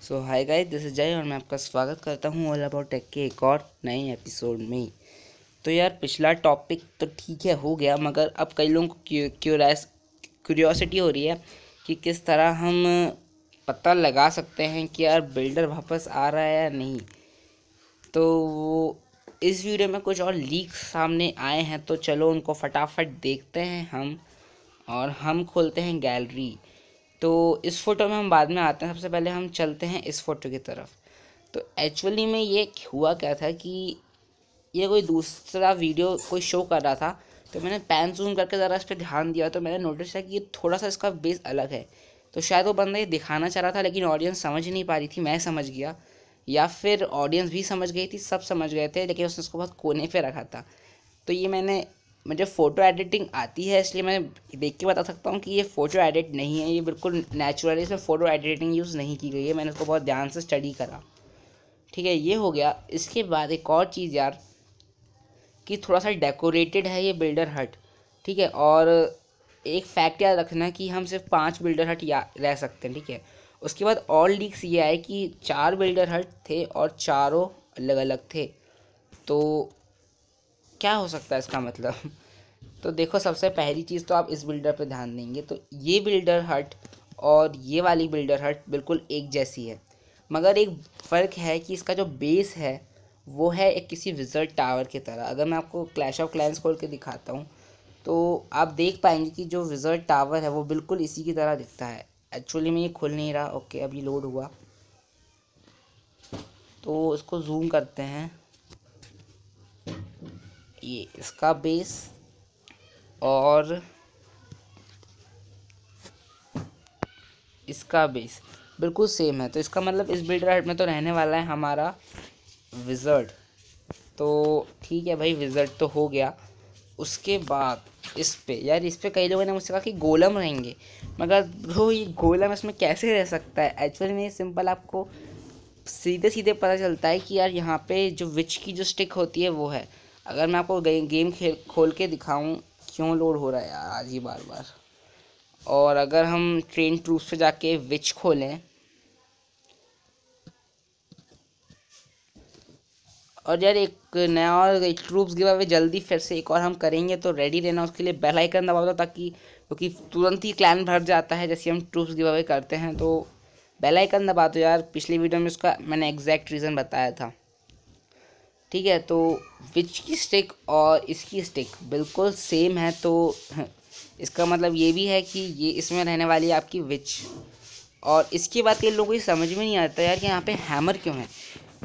So hi guys, this is जय और मैं आपका स्वागत करता हूँ ऑल अबाउट टेक के एक और नए एपिसोड में। तो यार पिछला टॉपिक तो ठीक है हो गया, मगर अब कई लोगों को क्यूरियोसिटी हो रही है कि किस तरह हम पता लगा सकते हैं कि यार बिल्डर वापस आ रहा है या नहीं। तो इस वीडियो में कुछ और लीक्स सामने आए हैं, तो चलो उनको फटाफट देखते हैं हम खोलते हैं गैलरी। तो इस फ़ोटो में हम बाद में आते हैं, सबसे पहले हम चलते हैं इस फ़ोटो की तरफ। तो एक्चुअली में ये हुआ क्या था कि ये कोई दूसरा वीडियो कोई शो कर रहा था, तो मैंने पैन जूम करके ज़रा इस पर ध्यान दिया तो मैंने नोटिस किया कि ये थोड़ा सा इसका बेस अलग है। तो शायद वो बंदा ये दिखाना चाह रहा था, लेकिन ऑडियंस समझ नहीं पा रही थी। मैं समझ गया, या फिर ऑडियंस भी समझ गई थी, सब समझ गए थे, लेकिन उसने उसको बहुत कोने पे रखा था। तो ये मुझे फ़ोटो एडिटिंग आती है, इसलिए मैं देख के बता सकता हूँ कि ये फ़ोटो एडिट नहीं है, ये बिल्कुल नेचुरली, इसमें फ़ोटो एडिटिंग यूज़ नहीं की गई है। मैंने उसको बहुत ध्यान से स्टडी करा। ठीक है, ये हो गया। इसके बाद एक और चीज़ यार, कि थोड़ा सा डेकोरेटेड है ये बिल्डर हट। ठीक है, और एक फैक्ट याद रखना कि हम सिर्फ 5 बिल्डर हट रह सकते हैं। ठीक है, उसके बाद और लीक्स ये आए कि 4 बिल्डर हट थे और चारों अलग अलग थे। तो क्या हो सकता है इसका मतलब? तो देखो, सबसे पहली चीज़ तो आप इस बिल्डर पे ध्यान देंगे तो ये बिल्डर हट और ये वाली बिल्डर हट बिल्कुल एक जैसी है, मगर एक फ़र्क है कि इसका जो बेस है वो है एक किसी विज़र्ड टावर की तरह। अगर मैं आपको क्लैश ऑफ क्लैंस खोल के दिखाता हूँ तो आप देख पाएंगे कि जो विज़र्ड टावर है वो बिल्कुल इसी की तरह दिखता है। एक्चुअली में ये खुल नहीं रहा। ओके, अभी लोड हुआ, तो इसको जूम करते हैं। ये इसका बेस और इसका बेस बिल्कुल सेम है। तो इसका मतलब इस बिल्डर हट में तो रहने वाला है हमारा विज़र्ड। तो ठीक है भाई, विज़र्ड तो हो गया। उसके बाद इस पे कई लोगों ने मुझसे कहा कि गोलम रहेंगे, मगर ब्रो ये गोलम इसमें कैसे रह सकता है? एक्चुअली में सिंपल आपको सीधे सीधे पता चलता है कि यार यहाँ पे जो विच की जो स्टिक होती है वो है। अगर मैं आपको गेम खोल के दिखाऊं, क्यों लोड हो रहा है यार आज ही बार बार। और अगर हम ट्रेन ट्रूप्स पे जाके विच खोलें, और यार एक नया और एक ट्रूप्स गिव अवे जल्दी फिर से एक और हम करेंगे, तो रेडी रहना। उसके लिए बेल आइकन दबा दो, ताकि क्योंकि तुरंत ही क्लैन भर जाता है जैसे हम ट्रूप्स गिव अवे करते हैं। तो बेल आइकन दबा दो यार। पिछली वीडियो में उसका मैंने एग्जैक्ट रीज़न बताया था। ठीक है, तो विच की स्टिक और इसकी स्टिक बिल्कुल सेम है। तो इसका मतलब ये भी है कि ये इसमें रहने वाली है आपकी विच। और इसके बाद के लोगों को ये समझ में नहीं आता यार कि यहाँ पे हैमर क्यों है।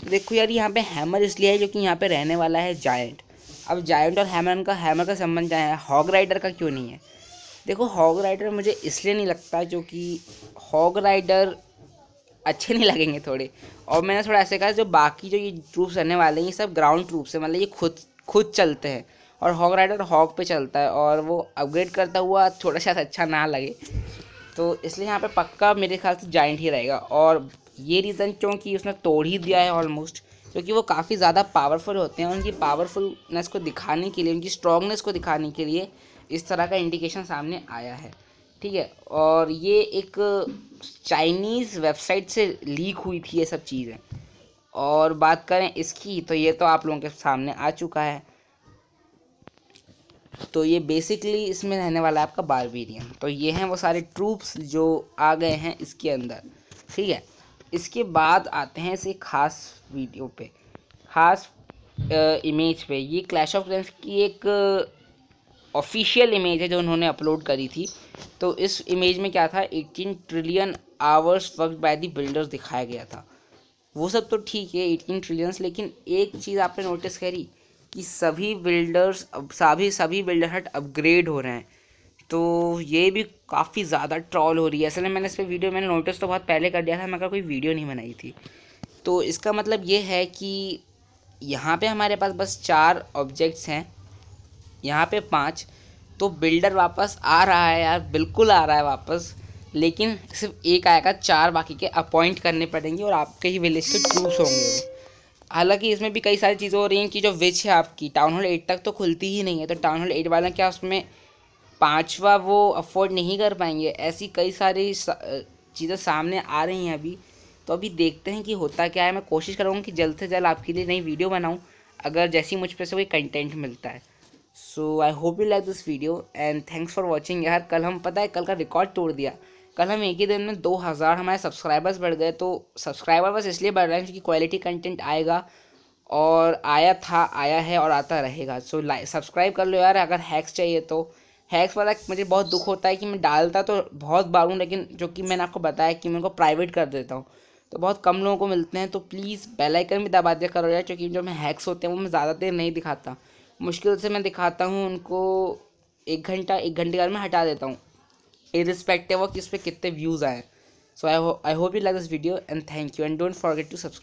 देखो यार, यहाँ पे हैमर इसलिए है क्योंकि यहाँ पे रहने वाला है जायंट। अब जायंट और हैमर का संबंध क्या है? हॉग राइडर का क्यों नहीं है? देखो, हॉग राइडर मुझे इसलिए नहीं लगता क्योंकि हॉग राइडर अच्छे नहीं लगेंगे थोड़े। और मैंने थोड़ा ऐसे कहा, जो बाकी जो ये ट्रूप्स रहने वाले हैं ये सब ग्राउंड ट्रूप्स है, मतलब ये खुद चलते हैं। और हॉग राइडर हॉग पे चलता है, और वो अपग्रेड करता हुआ थोड़ा सा अच्छा ना लगे। तो इसलिए यहाँ पे पक्का मेरे ख्याल से जाइंट ही रहेगा। और ये रीज़न क्योंकि उसने तोड़ ही दिया है ऑलमोस्ट, क्योंकि वो काफ़ी ज़्यादा पावरफुल होते हैं। उनकी पावरफुलनेस को दिखाने के लिए, उनकी स्ट्रॉन्गनेस को दिखाने के लिए इस तरह का इंडिकेशन सामने आया है। ठीक है, और ये एक चाइनीज़ वेबसाइट से लीक हुई थी ये सब चीज़ें। और बात करें इसकी, तो ये तो आप लोगों के सामने आ चुका है। तो ये बेसिकली इसमें रहने वाला है आपका बारबेरियन। तो ये हैं वो सारे ट्रूप्स जो आ गए हैं इसके अंदर। ठीक है, इसके बाद आते हैं इस एक ख़ास वीडियो पे, ख़ास इमेज पे। ये क्लैश ऑफ क्लैंस की एक ऑफिशियल इमेज है जो उन्होंने अपलोड करी थी। तो इस इमेज में क्या था, 18 trillion hours worked by the builders दिखाया गया था। वो सब तो ठीक है, 18 ट्रिलियंस, लेकिन एक चीज़ आपने नोटिस करी कि सभी बिल्डर्स अब सभी बिल्डर हट अपग्रेड हो रहे हैं। तो ये भी काफ़ी ज़्यादा ट्रॉल हो रही है। असल में मैंने इस पर वीडियो मैंने नोटिस तो बहुत पहले कर दिया था, मगर कोई वीडियो नहीं बनाई थी। तो इसका मतलब ये है कि यहाँ पे हमारे पास बस 4 ऑब्जेक्ट्स हैं, यहाँ पे 5। तो बिल्डर वापस आ रहा है यार, बिल्कुल आ रहा है वापस, लेकिन सिर्फ एक आएगा, 4 बाकी के अपॉइंट करने पड़ेंगे और आपके ही विलेज के ट्रूप्स होंगे वो। हालांकि इसमें भी कई सारी चीज़ें हो रही हैं कि जो विच है आपकी टाउन हॉल 8 तक तो खुलती ही नहीं है। तो टाउन हॉल 8 वाला क्या उसमें 5वां वो अफोर्ड नहीं कर पाएंगे? ऐसी कई सारी चीज़ें सामने आ रही हैं अभी, तो अभी देखते हैं कि होता क्या है। मैं कोशिश करूँगा कि जल्द से जल्द आपके लिए नई वीडियो बनाऊँ, अगर जैसी मुझ पे से कोई कंटेंट मिलता है। So I hope you like this video and thanks for watching. यार कल हम, पता है, कल का रिकॉर्ड तोड़ दिया। कल हम एक ही दिन में 2000 हमारे सब्सक्राइबर्स बढ़ गए। तो सब्सक्राइबर बस इसलिए बढ़ रहे हैं क्योंकि क्वालिटी कंटेंट आएगा, और आया था, आया है और आता रहेगा। सो लाइक सब्सक्राइब कर लो यार। अगर हैक्स चाहिए तो हैक्स वाला, मुझे बहुत दुख होता है कि मैं डालता तो बहुत बार हूँ, लेकिन जो कि मैंने आपको बताया कि मैं उनको प्राइवेट कर देता हूँ तो बहुत कम लोगों को मिलते हैं। तो प्लीज़ बेल आइकन भी दबा दिया करो यार, क्योंकि जो मैं हैक्स होते हैं वो मैं ज़्यादा देर नहीं दिखाता। मुश्किल से मैं दिखाता हूँ उनको 1 घंटा, 1 घंटे के बाद मैं हटा देता हूँ, इरिस्पेक्टिव ऑफ कि इस पर कितने व्यूज़ आए। So I hope you like this video and thank you and don't forget to subscribe.